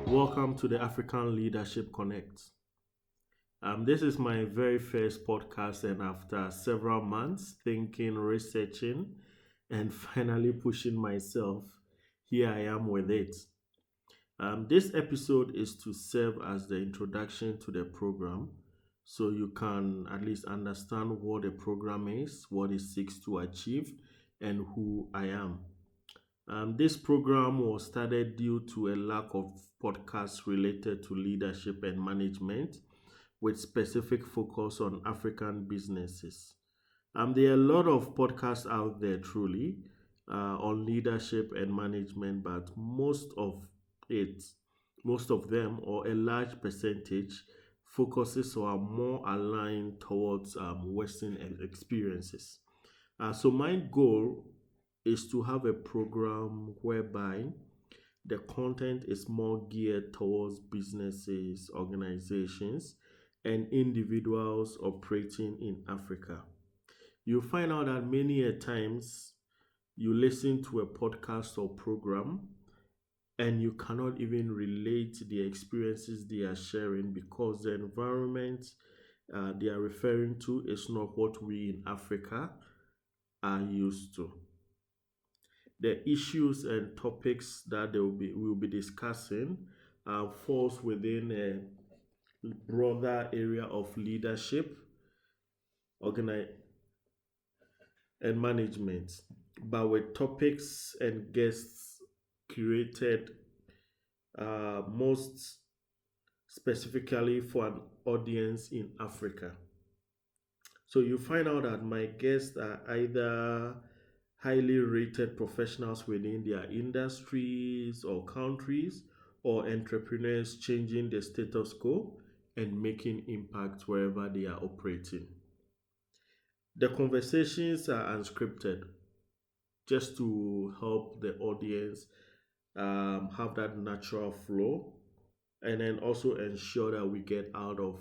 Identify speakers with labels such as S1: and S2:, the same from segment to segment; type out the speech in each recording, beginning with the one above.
S1: Welcome to the African Leadership Konnect. This is my very first podcast, and after several months thinking, researching, and finally pushing myself, here I am with it. This episode is to serve as the introduction to the program so you can at least understand what the program is, what it seeks to achieve, and who I am. This program was started due to a lack of podcasts related to leadership and management with specific focus on African businesses. There are a lot of podcasts out there truly on leadership and management, but it, most of them, or a large percentage, focuses or are more aligned towards Western experiences. So my goal is to have a program whereby the content is more geared towards businesses, organizations, and individuals operating in Africa. You'll find out that many a times you listen to a podcast or program and you cannot even relate the experiences they are sharing because the environment they are referring to is not what we in Africa are used to. The issues and topics that we'll be discussing falls within a broader area of leadership, organi- and management, but with topics and guests curated most specifically for an audience in Africa. So you find out that my guests are either highly rated professionals within their industries or countries, or entrepreneurs changing the status quo and making impact wherever they are operating. The conversations are unscripted just to help the audience have that natural flow and then also ensure that we get out of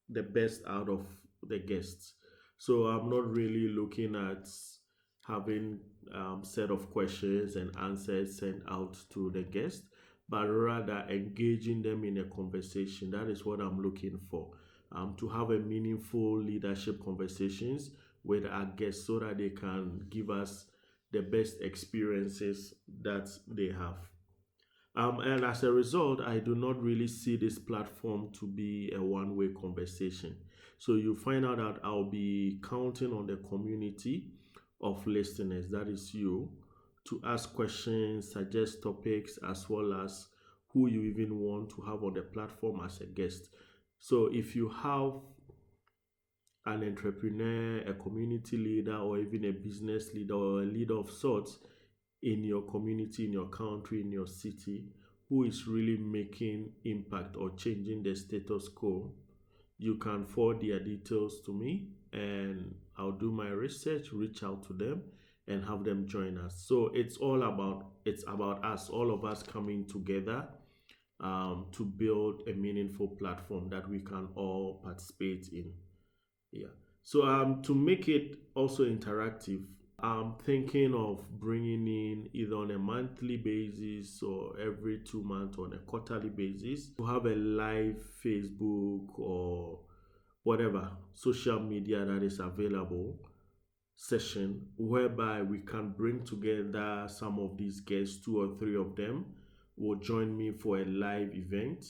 S1: the best out of the guests. So I'm not really looking at having set of questions and answers sent out to the guest, but rather engaging them in a conversation. That is what I'm looking for. To have a meaningful leadership conversations with our guests so that they can give us the best experiences that they have. And as a result, I do not really see this platform to be a one-way conversation. So you find out that I'll be counting on the community of listeners, that is you, to ask questions, suggest topics, as well as who you even want to have on the platform as a guest. So if you have an entrepreneur, a community leader, or even a business leader or a leader of sorts in your community, in your country, in your city, who is really making impact or changing the status quo, you can forward their details to me and I'll do my research, reach out to them and have them join us. So it's about us, all of us coming together to build a meaningful platform that we can all participate in. Yeah. So to make it also interactive, I'm thinking of bringing in either on a monthly basis or every 2 months on a quarterly basis to have a live Facebook or whatever social media that is available session whereby we can bring together some of these guests, two or three of them will join me for a live event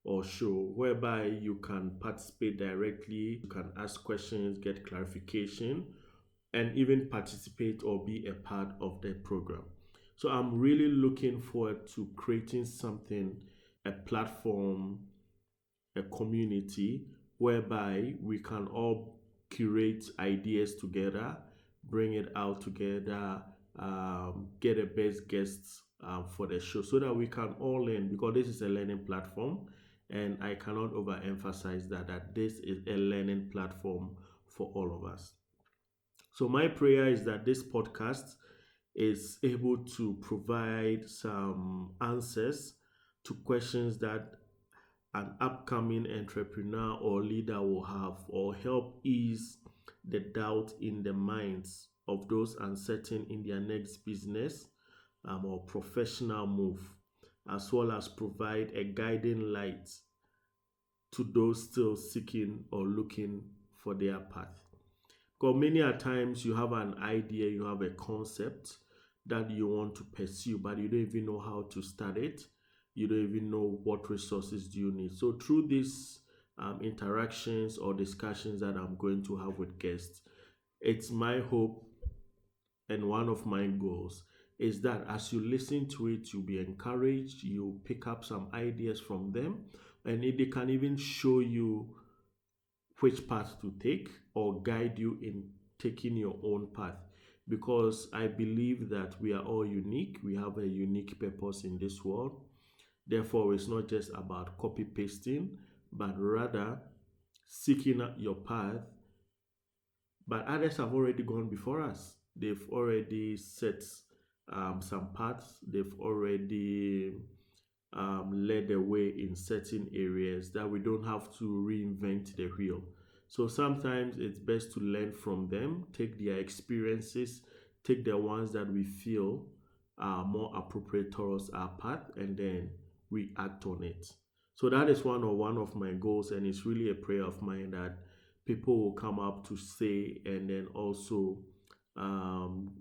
S1: or show whereby you can participate directly, you can ask questions, get clarification, and even participate or be a part of the program. So I'm really looking forward to creating something, a platform, a community whereby we can all curate ideas together, bring it out together, get the best guests for the show so that we can all learn, because this is a learning platform and I cannot overemphasize that this is a learning platform for all of us. So my prayer is that this podcast is able to provide some answers to questions that an upcoming entrepreneur or leader will have, or help ease the doubt in the minds of those uncertain in their next business or professional move. as well as provide a guiding light to those still seeking or looking for their path. Because many a times you have an idea, you have a concept that you want to pursue, but you don't even know how to start it. You don't even know what resources do you need. So through these interactions or discussions that I'm going to have with guests, it's my hope and one of my goals is that as you listen to it, you'll be encouraged, you pick up some ideas from them, and they can even show you which path to take or guide you in taking your own path. Because I believe that we are all unique, we have a unique purpose in this world. Therefore, it's not just about copy pasting, but rather seeking out your path. But others have already gone before us. They've already set some paths. They've already led the way in certain areas that we don't have to reinvent the wheel. So sometimes it's best to learn from them, take their experiences, take the ones that we feel are more appropriate towards our path, and then we act on it. So that is one of my goals, and it's really a prayer of mine that people will come up to say and then also um,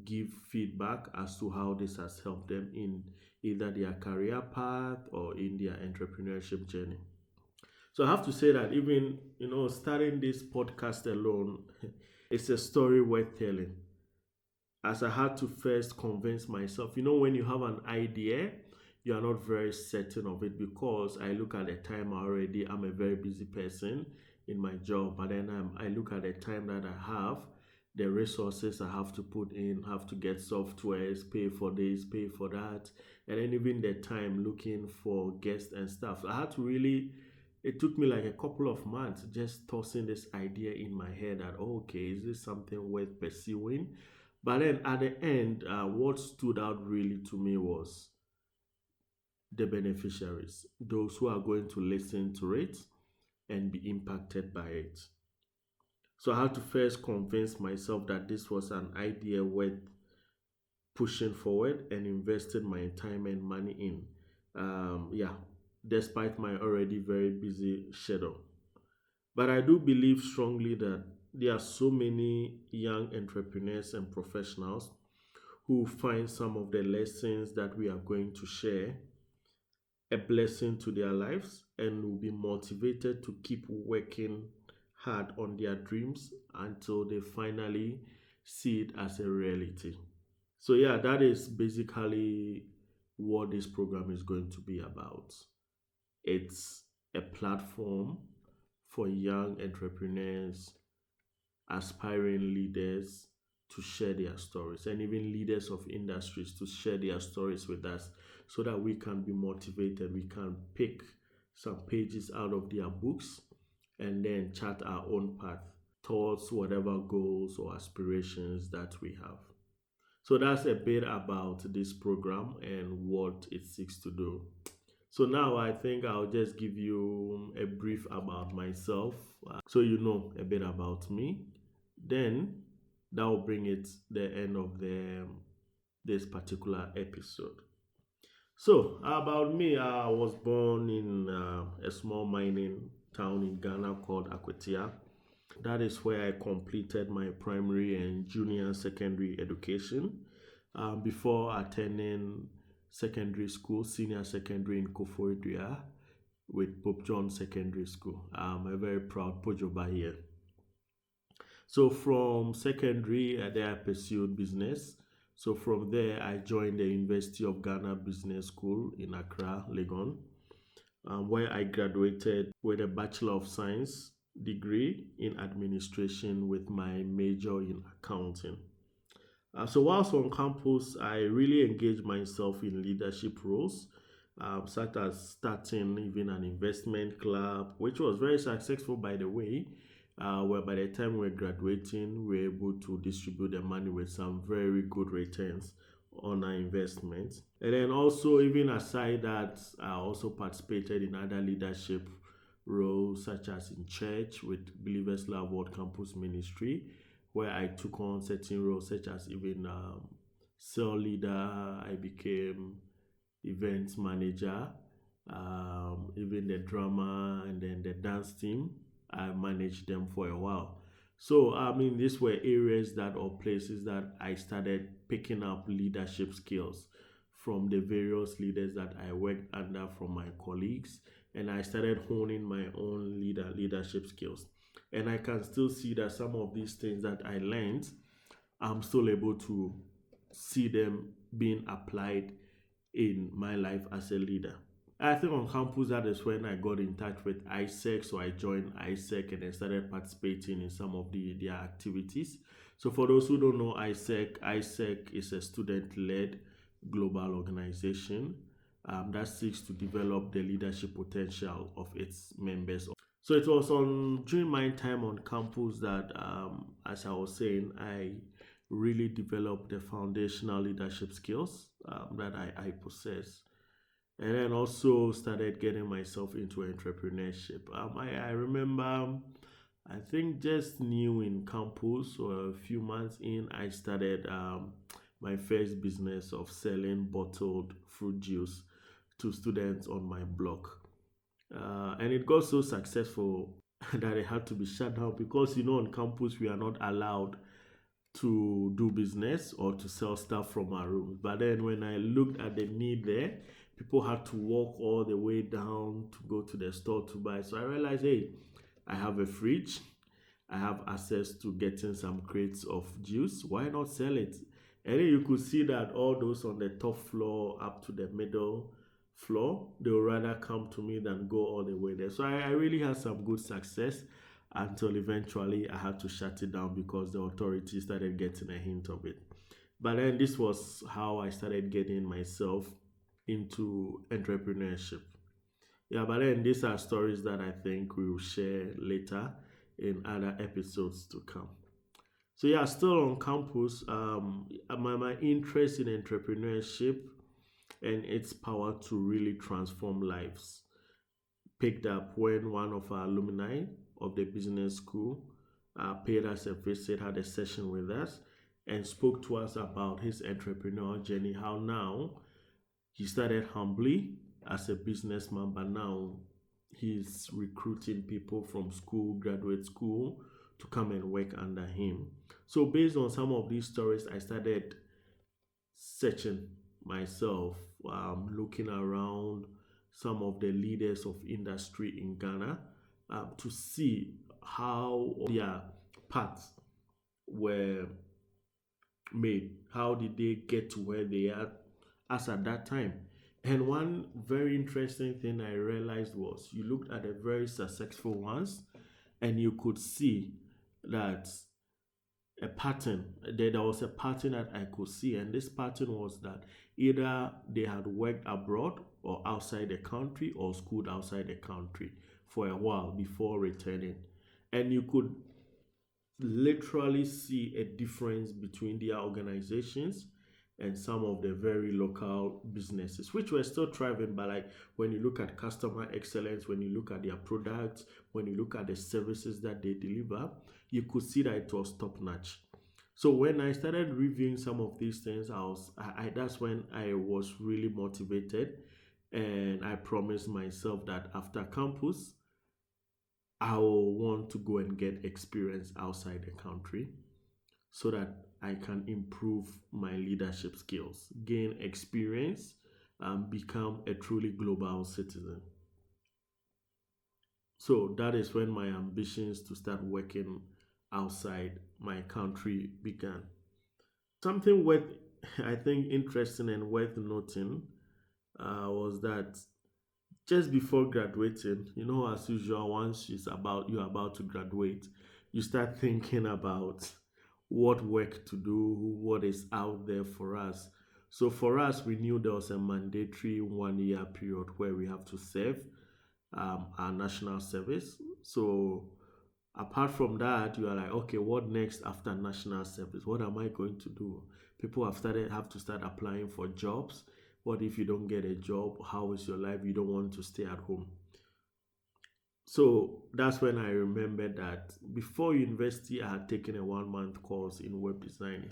S1: give feedback as to how this has helped them in either their career path or in their entrepreneurship journey. So I have to say that even starting this podcast alone, it's a story worth telling. As I had to first convince myself, when you have an idea, you are not very certain of it because I look at the time already. I'm a very busy person in my job, but then I look at the time that I have, the resources I have to put in, have to get softwares, pay for this, pay for that, and then even the time looking for guests and stuff. I had to really, it took me like a couple of months just tossing this idea in my head that, oh, okay, is this something worth pursuing? But then at the end, what stood out really to me was the beneficiaries, those who are going to listen to it and be impacted by it. So I had to first convince myself that this was an idea worth pushing forward and investing my time and money in. Yeah, despite my already very busy schedule. But I do believe strongly that there are so many young entrepreneurs and professionals who find some of the lessons that we are going to share a blessing to their lives and will be motivated to keep working hard on their dreams until they finally see it as a reality. So, yeah, that is basically what this program is going to be about. It's a platform for young entrepreneurs, aspiring leaders to share their stories, and even leaders of industries to share their stories with us so that we can be motivated. We can pick some pages out of their books and then chart our own path towards whatever goals or aspirations that we have. So that's a bit about this program and what it seeks to do. So now I think I'll just give you a brief about myself, so you know a bit about me. Then that will bring it the end of this particular episode. So about me, I was born in a small mining town in Ghana called Akwetia. That is where I completed my primary and junior secondary education before attending secondary school, senior secondary in Koforidua with Pope John Secondary School. I'm a very proud Pojoba here. So from secondary, there I pursued business. So from there, I joined the University of Ghana Business School in Accra, Legon, where I graduated with a Bachelor of Science degree in administration with my major in accounting. So whilst on campus, I really engaged myself in leadership roles, such as starting even an investment club, which was very successful, by the way. Where by the time we were graduating, we were able to distribute the money with some very good returns on our investments. And then also, even aside that, I also participated in other leadership roles, such as in church with Believers Love World Campus Ministry, where I took on certain roles, such as even cell leader. I became events manager, even the drama and then the dance team. I managed them for a while. So, I mean, these were areas that or places that I started picking up leadership skills from the various leaders that I worked under, from my colleagues, and I started honing my own leadership skills. And I can still see that some of these things that I learned, I'm still able to see them being applied in my life as a leader. I think on campus that is when I got in touch with ISEC, so I joined ISEC and I started participating in some of their activities. So for those who don't know ISEC is a student-led global organization that seeks to develop the leadership potential of its members. So it was on during my time on campus that, as I was saying, I really developed the foundational leadership skills that I possess, and then also started getting myself into entrepreneurship. I remember, I think just new in campus or a few months in, I started my first business of selling bottled fruit juice to students on my block. And it got so successful that it had to be shut down because, on campus, we are not allowed to do business or to sell stuff from our rooms. But then when I looked at the need there, people had to walk all the way down to go to the store to buy. So I realized, hey, I have a fridge. I have access to getting some crates of juice. Why not sell it? And then you could see that all those on the top floor up to the middle floor, they would rather come to me than go all the way there. So I really had some good success until eventually I had to shut it down because the authorities started getting a hint of it. But then this was how I started getting myself into entrepreneurship. Yeah, but then these are stories that I think we will share later in other episodes to come. So yeah, still on campus, my interest in entrepreneurship and its power to really transform lives picked up when one of our alumni of the business school paid us a visit, had a session with us, and spoke to us about his entrepreneurial journey. How now he started humbly as a businessman, but now he's recruiting people from school, graduate school, to come and work under him. So, based on some of these stories, I started searching myself, looking around some of the leaders of industry in Ghana to see how their paths were made. How did they get to where they are as at that time? And one very interesting thing I realized was you looked at the very successful ones and you could see that there was a pattern that I could see, and this pattern was that either they had worked abroad or outside the country or schooled outside the country for a while before returning. And you could literally see a difference between their organizations and some of the very local businesses, which were still thriving. But like when you look at customer excellence, when you look at their products, when you look at the services that they deliver, you could see that it was top notch. So when I started reviewing some of these things, that's when I was really motivated, and I promised myself that after campus, I will want to go and get experience outside the country so that I can improve my leadership skills, gain experience, and become a truly global citizen. So that is when my ambitions to start working outside my country began. Something worth, I think, interesting and worth noting was that just before graduating, as usual, once you're about to graduate, you start thinking about what work to do, what is out there for us. So for us, we knew there was a mandatory 1 year period where we have to serve our national service. So apart from that, you are like, okay, what next after national service? What am I going to do? People have to start applying for jobs. What if you don't get a job? How is your life? You don't want to stay at home. So that's when I remembered that before university, I had taken a 1 month course in web designing.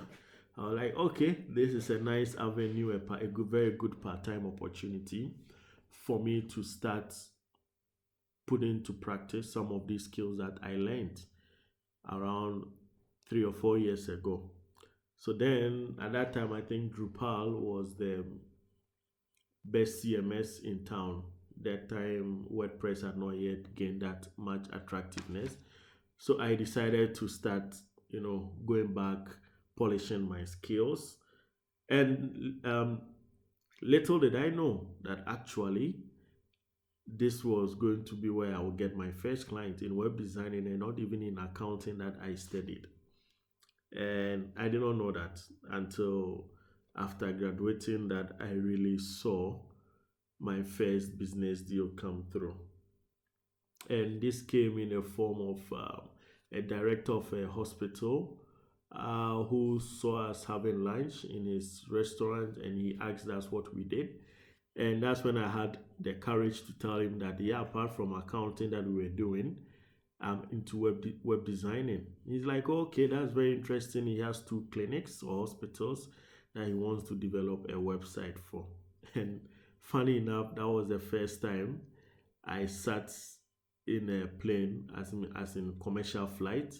S1: I was like, okay, this is a nice avenue, a good, very good part-time opportunity for me to start putting into practice some of these skills that I learned around 3 or 4 years ago. So then at that time, I think Drupal was the best CMS in town. That time, WordPress had not yet gained that much attractiveness. So I decided to start, going back, polishing my skills. And little did I know that actually this was going to be where I would get my first client in web designing and not even in accounting that I studied. And I did not know that until after graduating that I really saw my first business deal come through. And this came in a form of a director of a hospital who saw us having lunch in his restaurant and he asked us what we did. And that's when I had the courage to tell him that, yeah, apart from accounting that we were doing, I'm into web designing. He's like, okay, that's very interesting. He has two clinics or hospitals that he wants to develop a website for. And funny enough, that was the first time I sat in a plane, as in commercial flight,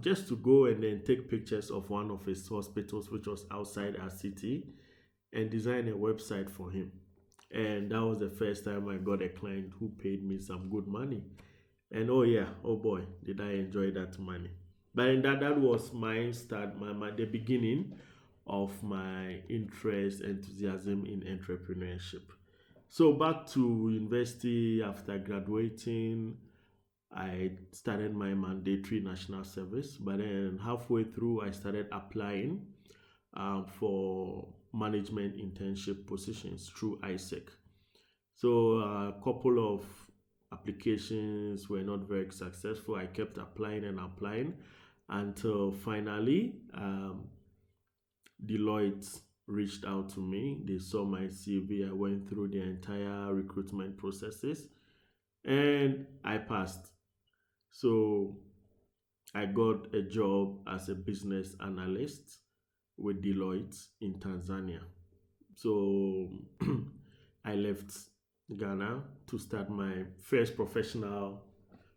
S1: just to go and then take pictures of one of his hospitals, which was outside our city, and design a website for him. And that was the first time I got a client who paid me some good money. And oh yeah, oh boy, did I enjoy that money. But in that was my start, the beginning of my interest, enthusiasm in entrepreneurship. So back to university after graduating, I started my mandatory national service. But then halfway through, I started applying for management internship positions through ISEC. So a couple of applications were not very successful. I kept applying and applying until finally Deloitte reached out to me. They saw my CV. I went through the entire recruitment processes and I passed. So I got a job as a business analyst with Deloitte in Tanzania. So I left Ghana to start my first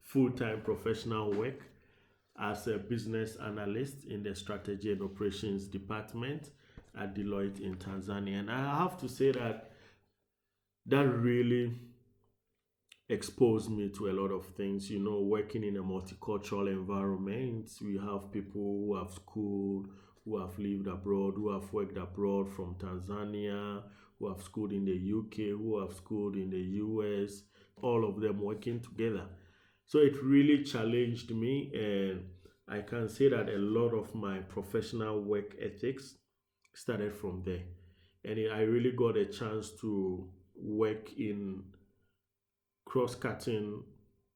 S1: full-time professional work as a business analyst in the strategy and operations department at Deloitte in Tanzania. And I have to say that really exposed me to a lot of things. Working in a multicultural environment, we have people who have schooled, who have lived abroad, who have worked abroad from Tanzania, who have schooled in the UK, who have schooled in the US, all of them working together. So it really challenged me, and I can say that a lot of my professional work ethics started from there. And I really got a chance to work in cross-cutting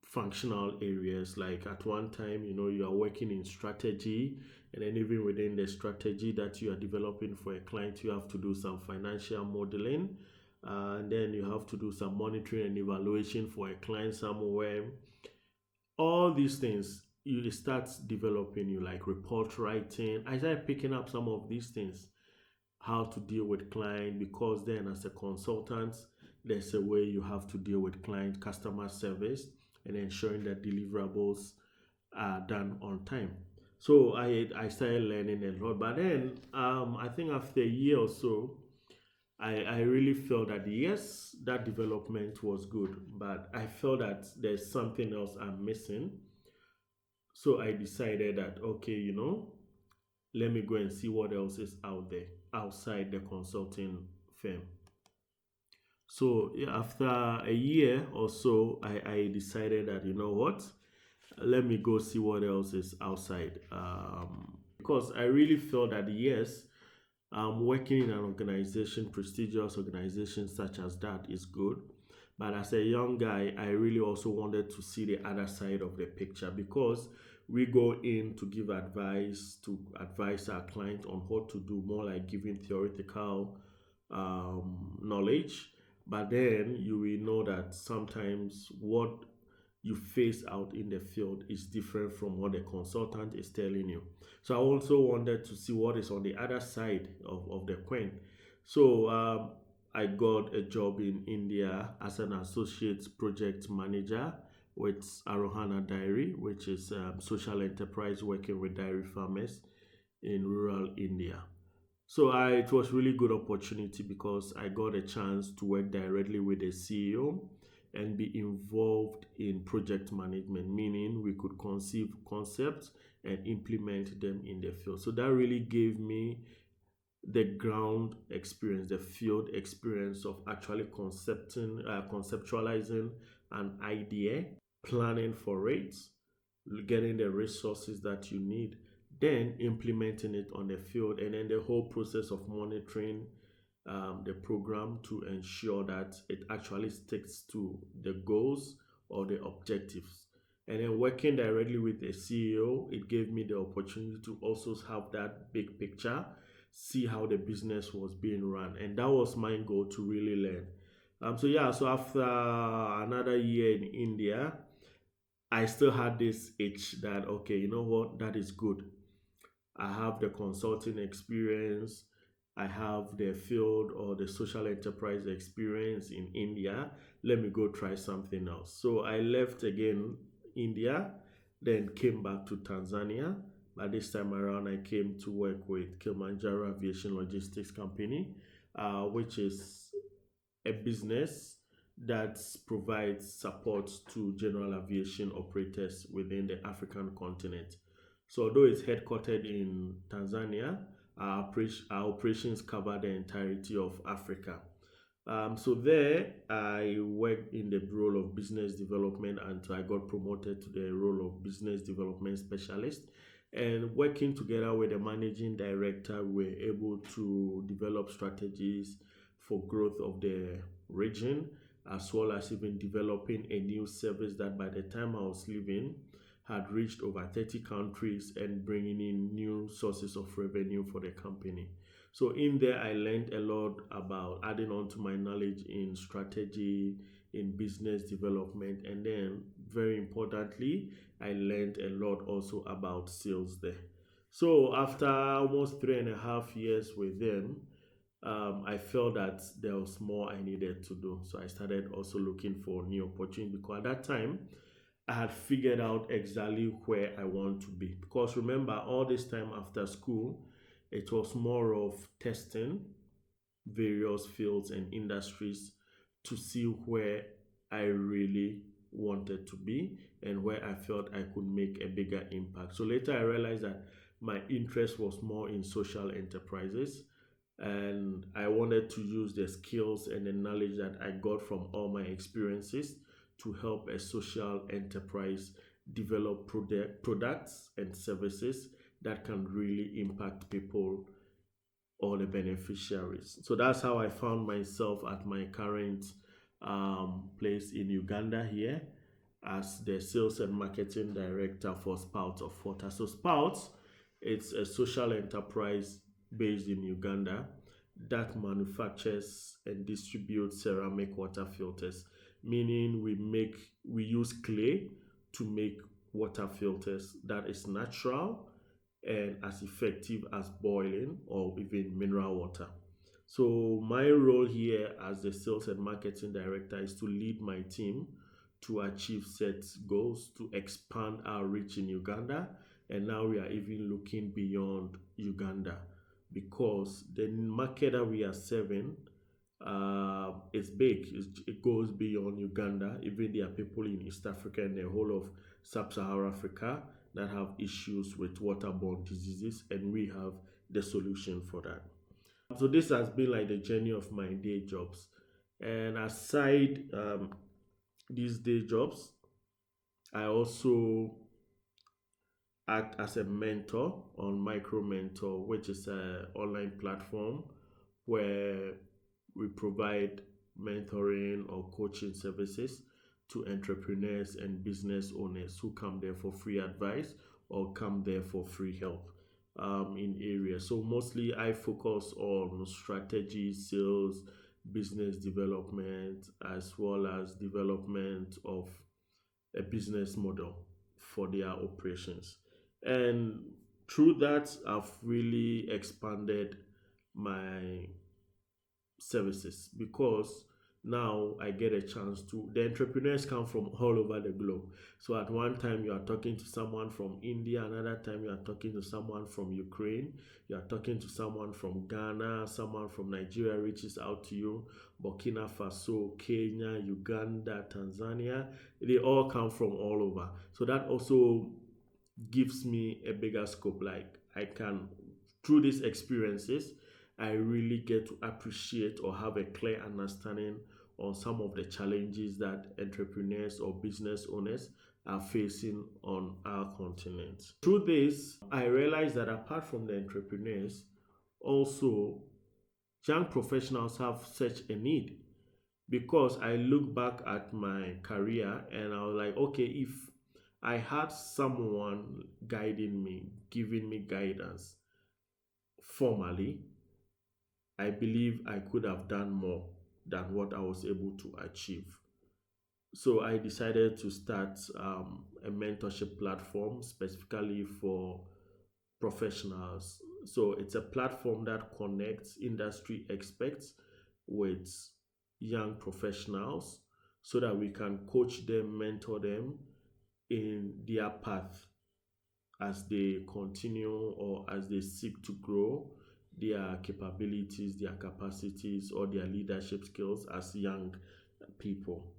S1: functional areas. Like at one time, you are working in strategy, and then even within the strategy that you are developing for a client, you have to do some financial modeling, and then you have to do some monitoring and evaluation for a client somewhere. All these things you start developing, you like report writing. I started picking up some of these things, how to deal with client, because then as a consultant there's a way you have to deal with client customer service and ensuring that deliverables are done on time. So I started learning a lot. But then I think after a year or so, I really felt that yes, that development was good, but I felt that there's something else I'm missing. So I decided that, okay, let me go and see what else is out there outside the consulting firm. So yeah, after a year or so, I decided that, you know what, let me go see what else is outside. Because I really felt that yes, working in an organization, prestigious organization such as that is good. But as a young guy, I really also wanted to see the other side of the picture, because we go in to give advice, to advise our client on what to do, more like giving theoretical knowledge. But then you will know that sometimes what you face out in the field is different from what the consultant is telling you. So I also wanted to see what is on the other side of the coin. So I got a job in India as an associate project manager with Arohana Dairy, which is social enterprise working with dairy farmers in rural India. So it was really good opportunity because I got a chance to work directly with the CEO and be involved in project management, meaning we could conceive concepts and implement them in the field. So that really gave me the ground experience, the field experience of actually conceptualizing an idea, planning for it, getting the resources that you need, then implementing it on the field, and then the whole process of monitoring the program to ensure that it actually sticks to the goals or the objectives. And then working directly with the CEO, it gave me the opportunity to also have that big picture, see how the business was being run. And that was my goal to really learn. So after another year in India, I still had this itch that, okay, you know what, that is good. I have the consulting experience, I have the field or the social enterprise experience in India. Let me go try something else. So I left again India, then came back to Tanzania. But this time around, I came to work with Kilimanjaro Aviation Logistics Company, which is a business that provides support to general aviation operators within the African continent. So, although it's headquartered in Tanzania, our operations cover the entirety of Africa. So there, I worked in the role of business development until I got promoted to the role of business development specialist. And working together with the managing director, we were able to develop strategies for growth of the region, as well as even developing a new service that by the time I was leaving had reached over 30 countries and bringing in new sources of revenue for the company. So in there, I learned a lot about adding on to my knowledge in strategy, in business development, and then very importantly, I learned a lot also about sales there. So after almost 3.5 years with them, I felt that there was more I needed to do. So I started also looking for new opportunities because at that time I had figured out exactly where I want to be. Because remember, all this time after school, it was more of testing various fields and industries to see where I really wanted to be and where I felt I could make a bigger impact. So later I realized that my interest was more in social enterprises and I wanted to use the skills and the knowledge that I got from all my experiences to help a social enterprise develop products and services that can really impact people or the beneficiaries. So that's how I found myself at my current place in Uganda here as the sales and marketing director for Spouts of Water. So Spouts, it's a social enterprise based in Uganda that manufactures and distributes ceramic water filters, meaning we use clay to make water filters that is natural and as effective as boiling or even mineral water. So, my role here as the sales and marketing director is to lead my team to achieve set goals to expand our reach in Uganda. And now we are even looking beyond Uganda because the market that we are serving is big. It goes beyond Uganda. Even there are people in East Africa and the whole of Sub-Saharan Africa that have issues with waterborne diseases, and we have the solution for that. So this has been like the journey of my day jobs. And aside these day jobs, I also act as a mentor on Micro Mentor, which is an online platform where we provide mentoring or coaching services to entrepreneurs and business owners who come there for free advice or come there for free help in areas. So mostly I focus on strategy, sales, business development, as well as development of a business model for their operations. And through that, I've really expanded my services because now I get a chance to. The entrepreneurs come from all over the globe. So at one time, you are talking to someone from India, another time, you are talking to someone from Ukraine, you are talking to someone from Ghana, someone from Nigeria reaches out to you, Burkina Faso, Kenya, Uganda, Tanzania. They all come from all over. So that also gives me a bigger scope. Like I can, through these experiences, I really get to appreciate or have a clear understanding on some of the challenges that entrepreneurs or business owners are facing on our continent. Through this, I realized that apart from the entrepreneurs, also young professionals have such a need because I look back at my career and I was like, okay, if I had someone guiding me, giving me guidance formally, I believe I could have done more than what I was able to achieve. So I decided to start a mentorship platform specifically for professionals. So it's a platform that connects industry experts with young professionals so that we can coach them, mentor them in their path as they continue or as they seek to grow their capabilities, their capacities, or their leadership skills as young people.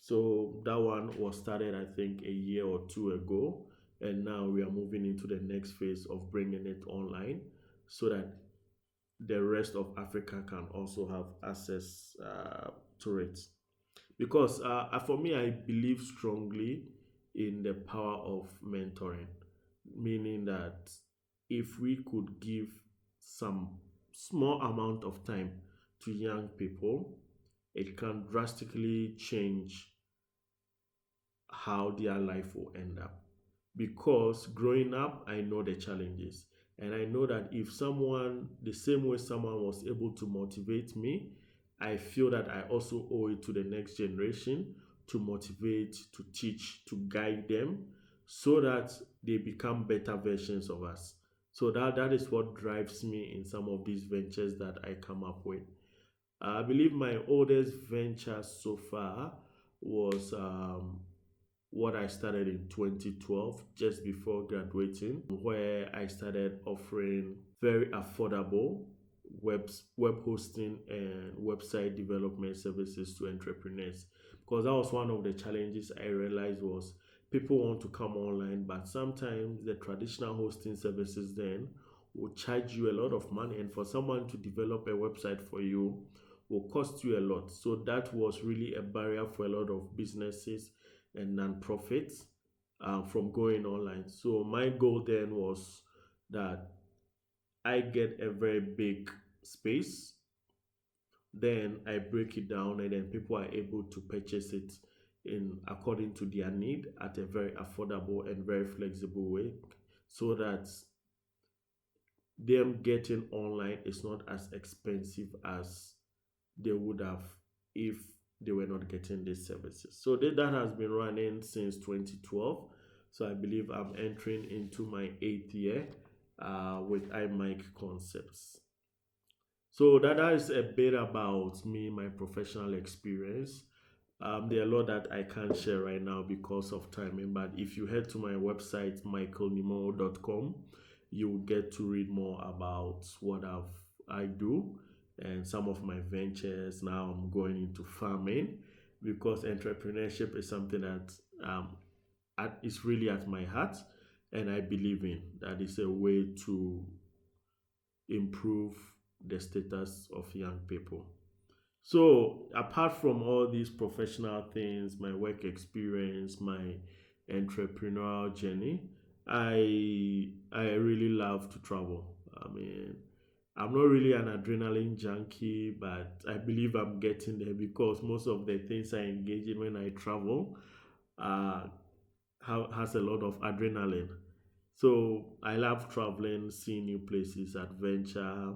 S1: So that one was started, I think, a year or two ago, and now we are moving into the next phase of bringing it online so that the rest of Africa can also have access to it. Because for me, I believe strongly in the power of mentoring, meaning that if we could give some small amount of time to young people, it can drastically change how their life will end up. Because growing up, I know the challenges. And I know that if someone, the same way someone was able to motivate me, I feel that I also owe it to the next generation to motivate, to teach, to guide them so that they become better versions of us. So that is what drives me in some of these ventures that I come up with. I believe my oldest venture so far was what I started in 2012, just before graduating, where I started offering very affordable web hosting and website development services to entrepreneurs. Because that was one of the challenges I realized was people want to come online, but sometimes the traditional hosting services then will charge you a lot of money, and for someone to develop a website for you will cost you a lot. So that was really a barrier for a lot of businesses and non-profits from going online. So my goal then was that I get a very big space, then I break it down, and then people are able to purchase it in according to their need at a very affordable and very flexible way, so that them getting online is not as expensive as they would have if they were not getting these services. So that has been running since 2012. So I believe I'm entering into my 8th year with iMike Concepts. So that is a bit about me, my professional experience. There are a lot that I can't share right now because of timing, but if you head to my website, michaelnimoh.com, you will get to read more about what I do and some of my ventures. Now I'm going into farming because entrepreneurship is something that is really at my heart, and I believe in that is a way to improve the status of young people. So, apart from all these professional things, my work experience, my entrepreneurial journey, I really love to travel. I mean, I'm not really an adrenaline junkie, but I believe I'm getting there because most of the things I engage in when I travel uh, has a lot of adrenaline. So I love traveling, seeing new places, adventure.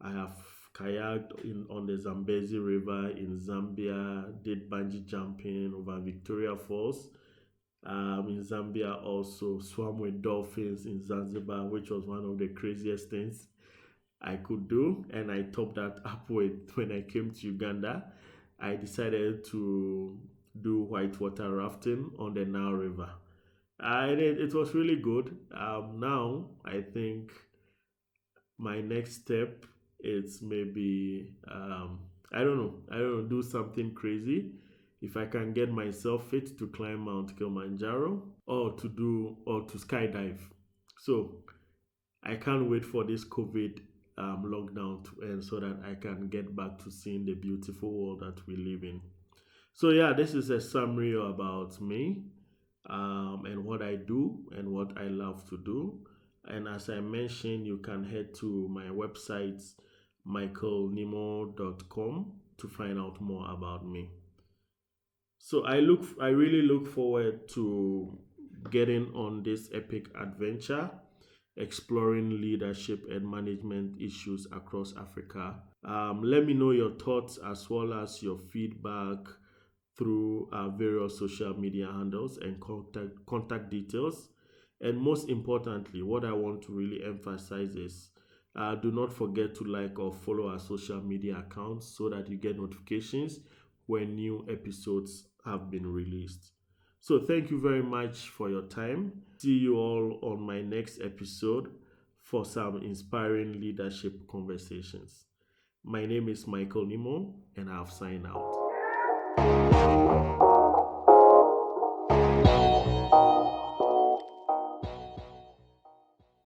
S1: I have kayaked on the Zambezi River in Zambia, did bungee jumping over Victoria Falls, In Zambia, also swam with dolphins in Zanzibar, which was one of the craziest things I could do. And I topped that up with when I came to Uganda. I decided to do whitewater rafting on the Nile River. And it was really good. Now, I think my next step is maybe I don't know, do something crazy. If I can get myself fit to climb Mount Kilimanjaro or to skydive. So I can't wait for this COVID lockdown to end so that I can get back to seeing the beautiful world that we live in. So yeah, this is a summary about me, and what I do and what I love to do. And as I mentioned, you can head to my website, michaelnimoh.com, to find out more about me. So I really look forward to getting on this epic adventure, exploring leadership and management issues across Africa. Let me know your thoughts as well as your feedback through our various social media handles and contact details. And most importantly, what I want to really emphasize is do not forget to like or follow our social media accounts so that you get notifications when new episodes have been released. So, thank you very much for your time. See you all on my next episode for some inspiring leadership conversations. My name is Michael Nimoh, and I've signed out.